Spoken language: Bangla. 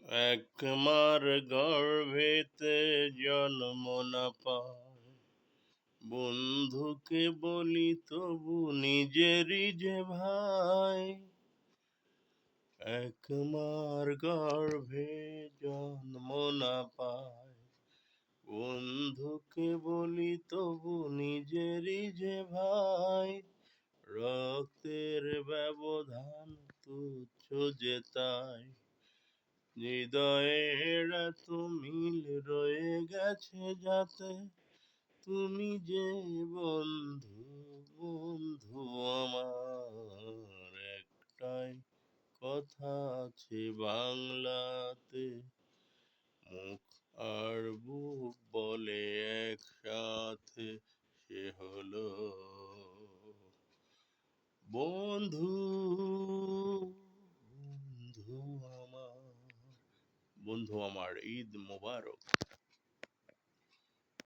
এক মার গর্ভেতে জন্ম না পায়, বন্ধুকে বলি তবু নিজেরই যে ভাই। এক মার গর্ভে জন্ম না পায়, বন্ধুকে বলি তবু নিজেরই যে ভাই। রক্তের ব্যবধান তুচ্ছ যে তাই, হৃদয়ের এত মিল রয়ে গেছে যাতে। তুমি যে বন্ধু, বন্ধু আমার। একটাই কথা আছে বাংলাতে, মুখ আর বুক বলে একসাথে, সে হলো বন্ধু। বন্ধু আমার, বন্ধু আমার, ঈদ মোবারক।